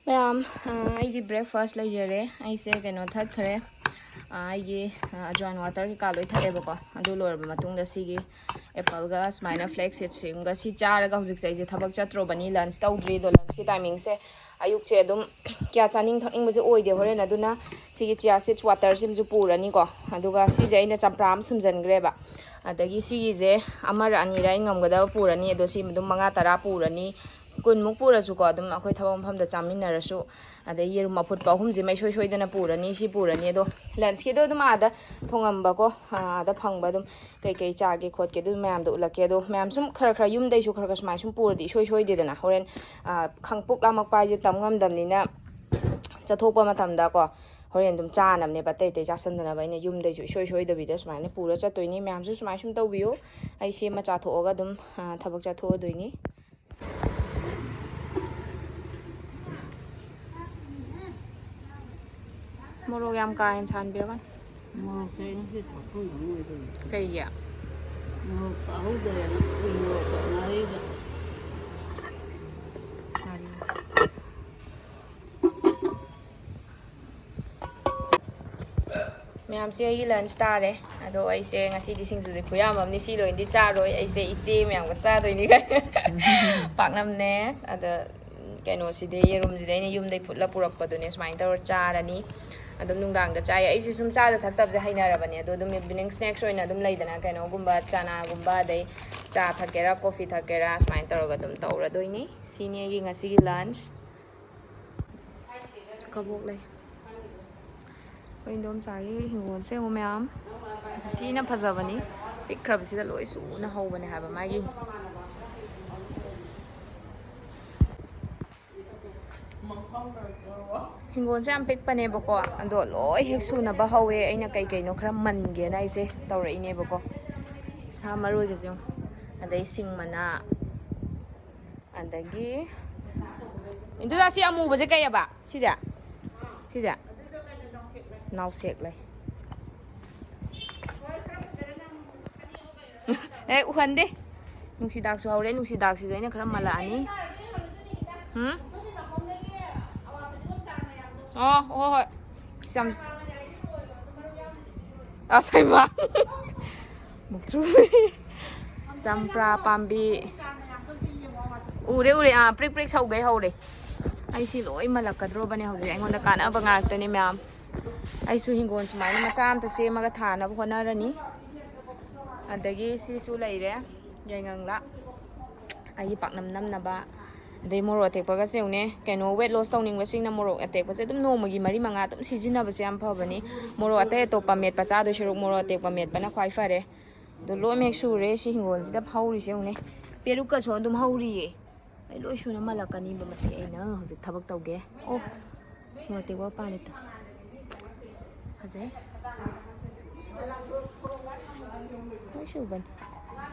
ꯃꯌꯥꯝ ꯑꯩꯒꯤ ꯕ꯭ꯔꯦꯛꯐꯥꯁ ꯂꯩꯖꯔꯦ ꯑꯩꯁꯦ ꯀꯩꯅꯣ ꯊꯛꯈ꯭ꯔꯦ ꯑꯩꯒꯤ ꯑꯖꯋꯥꯏꯟ ꯋꯥꯇꯔ ꯀꯩꯀꯥ ꯂꯣꯏ ꯊꯛꯑꯦꯕꯀꯣ ꯑꯗꯨ ꯂꯣꯏꯔꯕ ꯃꯇꯨꯡꯗ ꯁꯤꯒꯤ ꯑꯦꯄꯜꯒ ꯁꯨꯃꯥꯏꯅ ꯐ꯭ꯂꯦꯛ ꯁꯤꯠꯁꯤꯒ ꯁꯤ ꯆꯥꯔꯒ ꯍꯧꯖꯤꯛꯁꯦ ꯑꯩꯁꯦ ꯊꯕꯛ ꯆꯠꯇ꯭ꯔꯣꯕꯅꯤ ꯂꯟꯁ ꯇꯧꯗ꯭ꯔꯤ ꯑꯗꯣ ꯂꯟꯁꯀꯤ ꯇꯥꯏꯃꯤꯡꯁꯦ ꯑꯌꯨꯛꯁꯦ ꯑꯗꯨꯝ ꯀꯌꯥ ꯆꯥꯅꯤꯡ ꯊꯛꯅꯤꯡꯕꯁꯦ ꯑꯣꯏꯗꯦ ꯍꯣꯔꯦꯟ ꯑꯗꯨꯅ ꯁꯤꯒꯤ ꯆꯤꯌꯥ ꯁꯤꯠꯁ ꯋꯥꯇꯔꯁꯤꯃꯁꯨ ꯄꯨꯔꯅꯤꯀꯣ ꯑꯗꯨꯒ ꯁꯤꯁꯦ ꯑꯩꯅ ꯆꯝꯄ꯭ꯔꯥ ꯑꯃ ꯁꯨꯝꯖꯤꯟꯈ꯭ꯔꯦꯕ ꯑꯗꯒꯤ ꯁꯤꯒꯤꯁꯦ ꯑꯃꯔ ꯑꯅꯤꯔ ꯑꯩ ꯉꯝꯒꯗꯕ ꯄꯨꯔꯅꯤ ꯑꯗꯣ ꯁꯤ ꯑꯗꯨꯝ 5-10 ꯄꯨꯔꯅꯤ 10ꯃꯨꯛ ꯄꯨꯔꯁꯨꯀꯣ ꯑꯗꯨꯝ ꯑꯩꯈꯣꯏ ꯊꯕꯛ ꯃꯐꯝꯗ ꯆꯥꯃꯤꯟꯅꯔꯁꯨ ꯑꯗꯩ ꯌꯦꯔꯨꯝ ꯑꯐꯨꯠꯄ 3ꯁꯤꯃ ꯏꯁꯣꯏ ꯁꯣꯏꯗꯅ ꯄꯨꯔꯅꯤ ꯁꯤ ꯄꯨꯔꯅꯤ ꯑꯗꯣ ꯂꯟꯁꯀꯤꯗꯣ ꯑꯗꯨꯝ ꯑꯥꯗ ꯊꯣꯡꯉꯝꯕꯀꯣ ꯑꯥꯗ ꯐꯪꯕ ꯑꯗꯨꯝ ꯀꯩꯀꯩ ꯆꯥꯒꯦ ꯈꯣꯠꯀꯦ ꯑꯗꯨ ꯃꯌꯥꯝꯗꯣ ꯎꯠꯂꯛꯀꯦ ꯑꯗꯣ ꯃꯌꯥꯝ ꯁꯨꯝ ꯈꯔ ꯌꯨꯝꯗꯩꯁꯨ ꯈꯔ ꯁꯨꯃꯥꯏꯅ ꯁꯨꯝ ꯄꯨꯔꯗꯤ ꯏꯁꯣꯏ ꯁꯣꯏꯗꯦꯗꯅ ꯍꯣꯔꯦꯟ ꯈꯪꯄꯨꯛ ꯂꯥꯝꯃꯛꯄ ꯍꯥꯏꯁꯦ ꯇꯝ ꯉꯝꯗꯕꯅꯤꯅ ꯆꯠꯊꯣꯛꯄ ꯃꯇꯝꯗꯀꯣ ꯍꯣꯔꯦꯟ ꯑꯗꯨꯝ ꯆꯥꯅꯕꯅꯦꯕ ꯑꯇꯩ ꯆꯥꯁꯟꯗꯅꯕ ꯑꯩꯅ ꯌꯨꯝꯗꯩꯁꯨ ꯏꯁꯣꯏ ꯁꯣꯏꯗꯕꯤꯗ ꯁꯨꯃꯥꯏꯅ ꯄꯨꯔ ꯆꯠꯇꯣꯏꯅꯤ ꯃꯌꯥꯝꯁꯨ ꯁꯨꯃꯥꯏꯅ ꯁꯨꯝ ꯇꯧꯕꯤꯌꯨ ꯑꯩ ꯁꯦꯝꯃ ꯆꯥꯊꯣꯛꯑꯒ ꯑꯗꯨꯝ ꯊꯕꯛ ꯆꯠꯊꯣꯛꯑꯗꯣꯏꯅꯤ ꯃꯣꯔꯣꯛ ꯌꯥꯝ ꯀꯥ ꯍꯦꯟꯅ ꯁꯥꯍꯟꯕꯤꯔꯒꯅꯨ ꯃꯣꯔꯣꯛꯁꯦ ꯉꯁꯤ ꯊꯥꯛꯄꯝꯗ ꯑꯣꯏꯗꯣꯏꯅꯤ ꯀꯩꯒꯤ ꯃꯣꯔꯣꯛ ꯇꯥꯍꯧꯗ꯭ꯔꯦꯅ ꯃꯣꯔꯣꯛꯀ ꯉꯥꯔꯤꯒ ꯃꯌꯥꯝꯁꯦ ꯑꯩꯒꯤ ꯂꯟꯁ ꯇꯥꯔꯦ ꯑꯗꯣ ꯑꯩꯁꯦ ꯉꯁꯤꯗꯤ ꯁꯤꯡꯖꯨꯁꯦ ꯈꯨꯌꯥꯝ ꯑꯃꯅꯤ ꯁꯤ ꯂꯣꯏꯅꯗꯤ ꯆꯥꯔꯣꯏ ꯑꯩꯁꯦ ꯏꯆꯦ ꯃꯌꯥꯝꯒ ꯆꯥꯗꯣꯏꯅꯤ ꯄꯥꯛꯅꯝꯅꯦ ꯑꯗ ꯀꯩꯅꯣꯁꯤꯗꯤ ꯌꯦꯔꯨꯝꯁꯤꯗꯤ ꯑꯩꯅ ꯌꯨꯝꯗꯩ ꯐꯨꯠꯂ ꯄꯨꯔꯛꯄꯗꯨꯅꯦ ꯁꯨꯃꯥꯏꯅ ꯇꯧꯔ ꯆꯥꯔꯅꯤ ꯑꯗꯨꯝ ꯅꯨꯡꯗꯥꯡꯗ ꯆꯥꯏ ꯑꯩꯁꯦ ꯁꯨꯝ ꯆꯥꯗ ꯊꯛꯇꯕꯁꯦ ꯍꯩꯅꯔꯕꯅꯦ ꯑꯗꯣ ꯑꯗꯨꯝ ꯏꯚꯤꯅꯤꯡ ꯁ꯭ꯅꯦꯛꯁ ꯑꯣꯏꯅ ꯑꯗꯨꯝ ꯂꯩꯗꯅ ꯀꯩꯅꯣꯒꯨꯝꯕ ꯆꯅꯥꯒꯨꯝꯕ ꯑꯗꯩ ꯆꯥ ꯊꯛꯀꯦꯔꯥ ꯀꯣꯐꯤ ꯊꯛꯀꯦꯔꯥ ꯁꯨꯃꯥꯏꯅ ꯇꯧꯔꯒ ꯑꯗꯨꯝ ꯇꯧꯔꯗꯣꯏꯅꯤ ꯁꯤꯅꯤ ꯑꯩꯒꯤ ꯉꯁꯤꯒꯤ ꯂꯟꯁ ꯀꯕꯣꯛ ꯂꯩ ꯑꯩꯈꯣꯏ ꯏꯗꯣꯝꯆꯥꯒꯤ ꯍꯤꯡꯒꯣꯜꯁꯦ ꯌꯦꯡꯉꯨ ꯃꯌꯥꯝ ꯊꯤꯅ ꯐꯖꯕꯅꯤ ꯄꯤꯛꯈ꯭ꯔꯕꯁꯤꯗ ꯂꯣꯏ ꯁꯨꯅ ꯍꯧꯕꯅꯦ ꯍꯥꯏꯕ ꯃꯥꯒꯤ ꯍꯤꯡꯒꯣꯜꯁꯦ ꯌꯥꯝ ꯄꯤꯛꯄꯅꯦꯕꯀꯣ ꯑꯗꯣ ꯂꯣꯏ ꯍꯦꯛ ꯁꯨꯅꯕ ꯍꯧꯋꯦ ꯑꯩꯅ ꯀꯩꯅꯣ ꯈꯔ ꯃꯟꯒꯦꯅ ꯑꯩꯁꯦ ꯇꯧꯔꯛꯏꯅꯦꯕꯀꯣ ꯁꯥ ꯃꯔꯣꯏꯒꯁꯦ ꯌꯦꯡꯉꯨ ꯑꯗꯩ ꯁꯤꯡ ꯃꯅꯥ ꯑꯗꯒꯤ ꯑꯗꯨꯗ ꯁꯤ ꯑꯃꯨꯕꯁꯦ ꯀꯩꯑꯕ ꯁꯤꯁꯦ ꯅꯥꯎꯁꯦꯛ ꯂꯩ ꯎꯍꯟꯗꯦ ꯅꯨꯡꯁꯤꯗꯥꯛꯁꯨ ꯍꯧꯔꯦ ꯅꯨꯡꯁꯤꯗꯥꯛꯁꯤꯁꯨ ꯑꯩꯅ ꯈꯔ ꯃꯜꯂꯛꯑꯅꯤ ꯑꯣ ꯍꯣꯏ ꯑꯁꯩꯃ ꯆꯝꯄ꯭ꯔꯥ ꯄꯥꯝꯕꯤ ꯎꯔꯦ ꯄ꯭ꯔꯤꯛ ꯄ꯭ꯔꯤꯛ ꯁꯧꯒꯩ ꯍꯧꯔꯦ ꯑꯩꯁꯤ ꯂꯣꯏ ꯃꯜꯂꯛꯀꯗ꯭ꯔꯣꯕꯅꯦ ꯍꯧꯖꯤꯛ ꯑꯩꯉꯣꯟꯗ ꯀꯥꯟꯅꯕ ꯉꯥꯛꯇꯅꯤ ꯃꯌꯥꯝ ꯑꯩꯁꯨ ꯍꯤꯡꯒꯣꯜ ꯁꯨꯃꯥꯏꯅ ꯃꯆꯥ ꯑꯝꯇ ꯁꯦꯝꯃꯒ ꯊꯥꯅꯕ ꯍꯣꯠꯅꯔꯅꯤ ꯑꯗꯒꯤ ꯁꯤꯁꯨ ꯂꯩꯔꯦ ꯌꯥꯏꯉꯪꯂꯥ ꯑꯩꯒꯤ ꯄꯥꯛꯅꯝ ꯅꯝꯅꯕ ꯑꯗꯩ ꯃꯣꯔꯣꯛ ꯑꯇꯦꯛꯄꯒꯁꯦ ꯌꯦꯡꯉꯨꯅꯦ ꯀꯩꯅꯣ ꯋꯦꯠ ꯂꯣꯁ ꯇꯧꯅꯤꯡꯕꯁꯤꯡꯅ ꯃꯣꯔꯣꯛ ꯑꯇꯦꯛꯄꯁꯦ ꯑꯗꯨꯝ ꯅꯣꯡꯃꯒꯤ 4-5 ꯑꯗꯨꯝ ꯁꯤꯖꯤꯟꯅꯕꯁꯦ ꯌꯥꯝ ꯐꯕꯅꯤ ꯃꯣꯔꯣꯛ ꯑꯇꯩ ꯑꯇꯣꯞꯄ ꯃꯦꯠꯄ ꯆꯥꯗꯣꯏ ꯁꯔꯨꯛ ꯃꯣꯔꯣꯛ ꯑꯇꯦꯛꯄ ꯃꯦꯠꯄꯅ ꯈ꯭ꯋꯥꯏ ꯐꯔꯦ ꯑꯗꯣ ꯂꯣꯏꯅ ꯁꯨꯔꯦ ꯁꯤ ꯍꯤꯡꯒꯣꯜꯁꯤꯗ ꯍꯧꯔꯤꯁꯦ ꯌꯦꯡꯉꯨꯅꯦ ꯄꯦꯔꯨꯛꯀꯁꯨ ꯑꯗꯨꯝ ꯍꯧꯔꯤꯌꯦ ꯑꯩ ꯂꯣꯏ ꯁꯨꯅ ꯃꯜꯂꯛꯀꯅꯤꯕ ꯃꯁꯤ ꯑꯩꯅ ꯍꯧꯖꯤꯛ ꯊꯕꯛ ꯇꯧꯒꯦ ꯑꯣ ꯃꯣꯔꯣꯛ ꯑꯇꯦꯛꯄ ꯄꯥꯜꯂꯤꯇꯣ ꯐꯖꯩ ꯂꯣꯏ ꯁꯨꯕꯅꯤ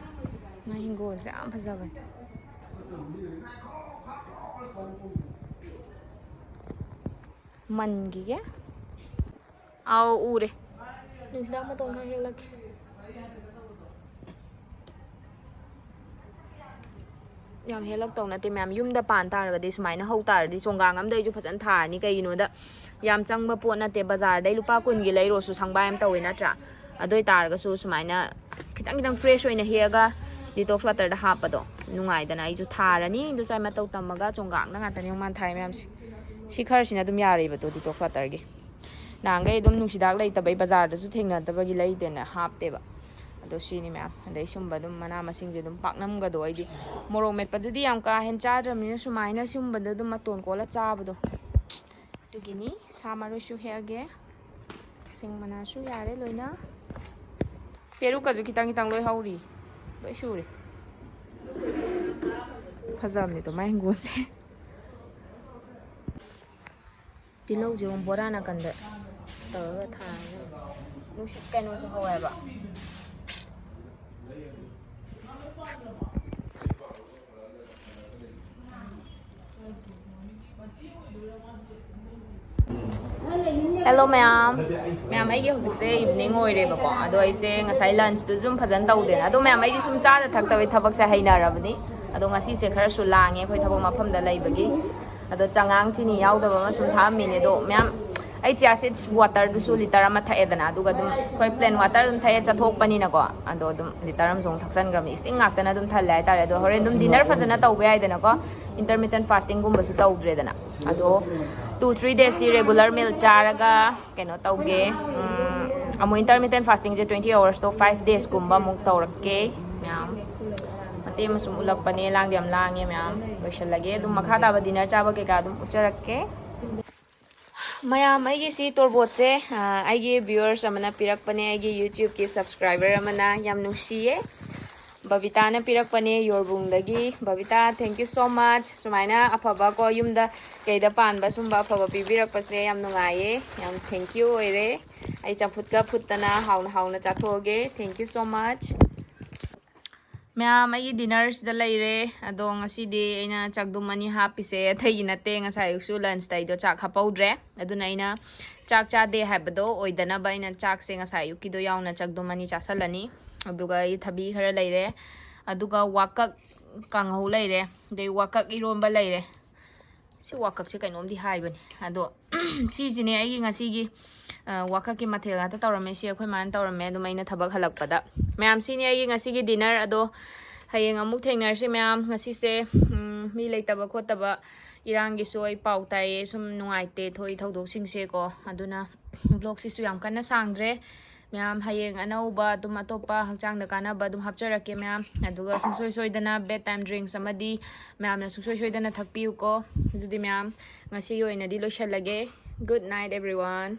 ꯃꯥ ꯍꯤꯡꯒꯣꯜꯁꯦ ꯌꯥꯝ ꯐꯖꯕꯅꯤ ꯃꯟꯒꯤꯒꯦ ꯑꯥꯎ ꯎꯔꯦ ꯅꯨꯡꯁꯤꯗꯥꯛ ꯃꯇꯣꯟ ꯈꯔ ꯍꯦꯛꯂꯛꯀꯦ ꯌꯥꯝ ꯍꯦꯜꯂꯛꯇꯧ ꯅꯠꯇꯦ ꯃꯌꯥꯝ ꯌꯨꯝꯗ ꯄꯥꯟ ꯇꯥꯔꯒꯗꯤ ꯁꯨꯃꯥꯏꯅ ꯍꯧ ꯇꯥꯔꯗꯤ ꯆꯣꯡꯒꯥꯡ ꯑꯝꯗ ꯑꯩꯁꯨ ꯐꯖꯅ ꯊꯥꯔꯅꯤ ꯀꯩꯒꯤꯅꯣꯗ ꯌꯥꯝ ꯆꯪꯕ ꯄꯣꯠ ꯅꯠꯇꯦ ꯕꯖꯥꯔꯗꯩ ꯂꯨꯄꯥ 10ꯒꯤ ꯂꯩꯔꯣꯁꯨ ꯁꯪꯕꯥꯏ ꯑꯃ ꯇꯧꯋꯦ ꯅꯠꯇ꯭ꯔꯥ ꯑꯗꯨ ꯑꯣꯏꯇꯥꯔꯒꯁꯨ ꯁꯨꯃꯥꯏꯅ ꯈꯤꯇꯪ ꯐ꯭ꯔꯦꯁ ꯑꯣꯏꯅ ꯍꯦꯛꯑꯒ ꯗꯤꯇꯣꯛꯁ ꯋꯥꯇꯔꯗ ꯍꯥꯞꯄꯗꯣ ꯅꯨꯡꯉꯥꯏꯗꯅ ꯑꯩꯁꯨ ꯊꯥꯔꯅꯤ ꯑꯗꯨ ꯆꯥꯏ ꯃꯇꯧ ꯇꯝꯃꯒ ꯆꯣꯡꯒꯥꯡꯗ ꯉꯥꯛꯇꯅꯦ ꯃꯥꯅ ꯊꯥꯏ ꯃꯌꯥꯝꯁꯦ ꯁꯤ ꯈꯔꯁꯤꯅ ꯑꯗꯨꯝ ꯌꯥꯔꯤꯕꯗꯣ ꯗꯤꯇꯣꯛꯁ ꯋꯥꯇꯔꯒꯤ ꯅꯍꯥꯟꯈꯩ ꯑꯗꯨꯝ ꯅꯨꯡꯁꯤꯗꯥꯛ ꯂꯩꯇꯕꯩ ꯕꯖꯥꯔꯗꯁꯨ ꯊꯦꯡꯅꯗꯕꯒꯤ ꯂꯩꯇꯦꯅ ꯍꯥꯞꯇꯦꯕ ꯑꯗꯣ ꯁꯤꯅꯤ ꯃꯌꯥꯝ ꯑꯗꯩ ꯁꯨꯝꯕ ꯑꯗꯨꯝ ꯃꯅꯥ ꯃꯁꯤꯡꯁꯦ ꯑꯗꯨꯝ ꯄꯥꯛꯅꯝꯒꯗꯣ ꯑꯩꯗꯤ ꯃꯣꯔꯣꯛ ꯃꯦꯠꯄꯗꯨꯗꯤ ꯌꯥꯝ ꯀꯥ ꯍꯦꯟꯅ ꯆꯥꯗ꯭ꯔꯕꯅꯤꯅ ꯁꯨꯃꯥꯏꯅ ꯁꯨꯝꯕꯗ ꯑꯗꯨꯝ ꯃꯇꯣꯟ ꯀꯣꯜꯂ ꯆꯥꯕꯗꯣ ꯑꯗꯨꯒꯤꯅꯤ ꯁꯥ ꯃꯔꯣꯏꯁꯨ ꯍꯦꯛꯑꯒꯦ ꯁꯤꯡ ꯃꯅꯥꯁꯨ ꯌꯥꯔꯦ ꯂꯣꯏꯅ ꯄꯦꯔꯨꯛꯀꯁꯨ ꯈꯤꯇꯪ ꯂꯣꯏ ꯍꯧꯔꯤ ꯂꯣꯏ ꯁꯨꯔꯦ ꯐꯖꯕꯅꯤꯗꯣ ꯃꯥꯏ ꯍꯤꯡꯒꯣꯜꯁꯦ ꯇꯤꯜꯍꯧꯁꯦ ꯑꯃꯨꯛ ꯕꯣꯔꯥ ꯅꯥꯀꯟꯗ ꯇꯧꯔꯒ ꯊꯥꯔꯒ ꯅꯨꯡꯁꯤꯠ ꯀꯩꯅꯣꯁꯨ ꯍꯧꯋꯦꯕ ꯍꯦꯜꯂꯣ ꯃꯌꯥꯝ ꯑꯩꯒꯤ ꯍꯧꯖꯤꯛꯁꯦ ꯏꯚꯤꯅꯤꯡ ꯑꯣꯏꯔꯦꯕꯀꯣ ꯑꯗꯣ ꯑꯩꯁꯦ ꯉꯁꯥꯏ ꯂꯟꯁꯇꯨ ꯁꯨꯝ ꯐꯖꯅ ꯇꯧꯗꯦꯅ ꯑꯗꯣ ꯃꯌꯥꯝ ꯑꯩꯗꯤ ꯁꯨꯝ ꯆꯥꯗ ꯊꯛꯇꯕꯩ ꯊꯕꯛꯁꯦ ꯍꯩꯅꯔꯕꯅꯤ ꯑꯗꯣ ꯉꯁꯤꯁꯦ ꯈꯔꯁꯨ ꯂꯥꯡꯉꯦ ꯑꯩꯈꯣꯏ ꯊꯕꯛ ꯃꯐꯝꯗ ꯂꯩꯕꯒꯤ ꯑꯗꯣ ꯆꯉꯥꯡ ꯆꯤꯅꯤ ꯌꯥꯎꯗꯕ ꯑꯃ ꯁꯨꯝ ꯊꯛꯑꯝꯃꯤꯅꯦ ꯑꯗꯣ ꯃꯌꯥꯝ ꯑꯩ ꯆꯤꯌꯥ ꯁꯤꯗꯁ ꯋꯥꯇꯔꯗꯨꯁꯨ ꯂꯤꯇꯔ ꯑꯃ ꯊꯛꯑꯦꯗꯅ ꯑꯗꯨꯒ ꯑꯗꯨꯝ ꯑꯩꯈꯣꯏ ꯄ꯭ꯂꯦꯟ ꯋꯥꯇꯔ ꯑꯗꯨꯝ ꯊꯛꯑꯦ ꯆꯠꯊꯣꯛꯄꯅꯤꯅꯀꯣ ꯑꯗꯣ ꯑꯗꯨꯝ ꯂꯤꯇꯔ ꯑꯃꯁꯨ ꯑꯃꯨꯛ ꯊꯛꯆꯟꯈ꯭ꯔꯕꯅꯤ ꯏꯁꯤꯡ ꯉꯥꯛꯇꯅ ꯑꯗꯨꯝ ꯊꯜꯂꯦ ꯍꯥꯏꯇꯥꯔꯦ ꯑꯗꯣ ꯍꯣꯔꯦꯟ ꯑꯗꯨꯝ ꯗꯤꯅꯔ ꯐꯖꯅ ꯇꯧꯕ ꯌꯥꯏꯗꯅꯀꯣ intermittent fastingꯒꯨꯝꯕꯁꯨ ꯇꯧꯗ꯭ꯔꯦꯗꯅ ꯑꯗꯣ 2-3 daysꯇꯤ ꯔꯦꯒꯨꯂꯔ ꯃꯤꯜ ꯆꯥꯔꯒ ꯀꯩꯅꯣ ꯇꯧꯒꯦ ꯑꯃꯨꯛ intermittent fastingꯁꯦ 20 hours ꯇꯣ 5 daysꯀꯨꯝꯕ ꯑꯃꯨꯛ ꯇꯧꯔꯛꯀꯦ ꯃꯌꯥꯝ ꯃꯇꯦꯛ ꯑꯃ ꯁꯨꯝ ꯎꯠꯂꯛꯄꯅꯦ ꯂꯥꯡꯗꯤ ꯌꯥꯝ ꯂꯥꯡꯉꯦ ꯃꯌꯥꯝ ꯂꯣꯏꯁꯤꯜꯂꯒꯦ ꯑꯗꯨꯝ ꯃꯈꯥ ꯇꯥꯕ ꯗꯤꯅꯔ ꯆꯥꯕ ꯀꯩꯀꯥ ꯑꯗꯨꯝ ꯎꯠꯆꯔꯛꯀꯦ ꯃꯌꯥꯝ ꯑꯩꯒꯤ ꯁꯤ ꯇꯣꯔꯕꯣꯠꯁꯦ ꯑꯩꯒꯤ ꯚ꯭ꯌꯨꯋꯔꯁ ꯑꯃꯅ ꯄꯤꯔꯛꯄꯅꯦ ꯑꯩꯒꯤ ꯌꯨꯇ꯭ꯌꯨꯕꯀꯤ ꯁꯕꯁꯀ꯭ꯔꯥꯏꯕꯔ ꯑꯃꯅ ꯌꯥꯝ ꯅꯨꯡꯁꯤꯌꯦ ꯕꯕꯤꯇꯥꯅ ꯄꯤꯔꯛꯄꯅꯦ ꯌꯣꯔꯕꯨꯡꯗꯒꯤ ꯕꯕꯤꯇꯥ ꯊꯦꯡꯛ ꯌꯨ ꯁꯣ ꯃꯆ ꯁꯨꯃꯥꯏꯅ ꯑꯐꯕ ꯀꯣ ꯌꯨꯝꯗ ꯀꯩꯗ ꯄꯥꯟꯕ ꯁꯨꯝꯕ ꯑꯐꯕ ꯄꯤꯕꯤꯔꯛꯄꯁꯦ ꯌꯥꯝ ꯅꯨꯡꯉꯥꯏꯌꯦ ꯌꯥꯝ ꯊꯦꯡꯛ ꯌꯨ ꯑꯣꯏꯔꯦ ꯑꯩ ꯆꯝꯐꯨꯠꯀ ꯐꯨꯠꯇꯅ ꯍꯥꯎꯅ ꯍꯥꯎꯅ ꯆꯥꯊꯣꯛꯑꯒꯦ ꯊꯦꯡꯛ ꯌꯨ ꯁꯣ ꯃꯆ ꯃꯌꯥꯝ ꯑꯩꯒꯤ ꯗꯤꯅꯔꯁꯤꯗ ꯂꯩꯔꯦ ꯑꯗꯣ ꯉꯁꯤꯗꯤ ꯑꯩꯅ ꯆꯥꯛꯗꯨꯝ 2 ꯍꯥꯞꯄꯤꯁꯦ ꯑꯇꯩꯒꯤ ꯅꯠꯇꯦ ꯉꯁꯥꯏ ꯑꯌꯨꯛꯁꯨ ꯂꯟꯁꯇ ꯑꯩꯗꯣ ꯆꯥꯛ ꯍꯥꯞꯄꯧꯗ꯭ꯔꯦ ꯑꯗꯨꯅ ꯑꯩꯅ ꯆꯥꯛ ꯆꯥꯗꯦ ꯍꯥꯏꯕꯗꯣ ꯑꯣꯏꯗꯅꯕ ꯑꯩꯅ ꯆꯥꯛꯁꯦ ꯉꯁꯥꯏ ꯑꯌꯨꯛꯀꯤꯗꯣ ꯌꯥꯎꯅ ꯆꯥꯛꯗꯨꯝ 2 ꯆꯥꯁꯜꯂꯅꯤ ꯑꯗꯨꯒ ꯑꯩ ꯊꯕꯤ ꯈꯔ ꯂꯩꯔꯦ ꯑꯗꯨꯒ ꯋꯥꯀꯛ ꯀꯥꯡꯍꯧ ꯂꯩꯔꯦ ꯑꯗꯩ ꯋꯥꯀꯛ ꯏꯔꯣꯝꯕ ꯂꯩꯔꯦ ꯁꯤ ꯋꯥꯀꯛꯁꯦ ꯀꯩꯅꯣꯝꯗꯤ ꯍꯥꯏꯕꯅꯤ ꯑꯗꯣ ꯁꯤꯁꯤꯅꯦ ꯑꯩꯒꯤ ꯉꯁꯤꯒꯤ ꯋꯥꯀꯛꯀꯤ ꯃꯊꯦꯜ ꯉꯥꯛꯇ ꯇꯧꯔꯝꯃꯦ ꯁꯤ ꯑꯩꯈꯣꯏ ꯃꯥꯅ ꯇꯧꯔꯝꯃꯦ ꯑꯗꯨꯝ ꯑꯩꯅ ꯊꯕꯛ ꯍꯜꯂꯛꯄꯗ ꯃꯌꯥꯝ ꯁꯤꯅꯦ ꯑꯩꯒꯤ ꯉꯁꯤꯒꯤ ꯗꯤꯅꯔ ꯑꯗꯣ ꯍꯌꯦꯡ ꯑꯃꯨꯛ ꯊꯦꯡꯅꯔꯁꯤ ꯃꯌꯥꯝ ꯉꯁꯤꯁꯦ ꯃꯤ ꯂꯩꯇꯕ ꯈꯣꯠꯇꯕ ꯏꯔꯥꯡꯒꯤꯁꯨ ꯑꯩ ꯄꯥꯎ ꯇꯥꯏꯌꯦ ꯁꯨꯝ ꯅꯨꯡꯉꯥꯏꯇꯦ ꯊꯣꯛꯏ ꯊꯧꯗꯣꯛꯁꯤꯡꯁꯦꯀꯣ ꯑꯗꯨꯅ ꯕ꯭ꯂꯣꯒꯁꯤꯁꯨ ꯌꯥꯝ ꯀꯟꯅ ꯁꯥꯡꯗ꯭ꯔꯦ ꯃꯌꯥꯝ ꯍꯌꯦꯡ ꯑꯅꯧꯕ ꯑꯗꯨꯝ ꯑꯇꯣꯞꯄ ꯍꯛꯆꯥꯡꯗ ꯀꯥꯟꯅꯕ ꯑꯗꯨꯝ ꯍꯥꯞꯆꯔꯛꯀꯦ ꯃꯌꯥꯝ ꯑꯗꯨꯒ ꯁꯨꯡꯁꯣꯏ ꯁꯣꯏꯗꯅ ꯕꯦꯠ ꯇꯥꯏꯝ ꯗ꯭ꯔꯤꯡꯛꯁ ꯑꯃꯗꯤ ꯃꯌꯥꯝꯅ ꯁꯨꯡꯁꯣꯏ ꯁꯣꯏꯗꯅ ꯊꯛꯄꯤꯌꯨꯀꯣ ꯑꯗꯨꯗꯤ ꯃꯌꯥꯝ ꯉꯁꯤꯒꯤ ꯑꯣꯏꯅꯗꯤ ꯂꯣꯏꯁꯜꯂꯒꯦ ꯒꯨꯗ ꯅꯥꯏꯠ ꯑꯦꯕ꯭ꯔꯤꯋꯥꯟ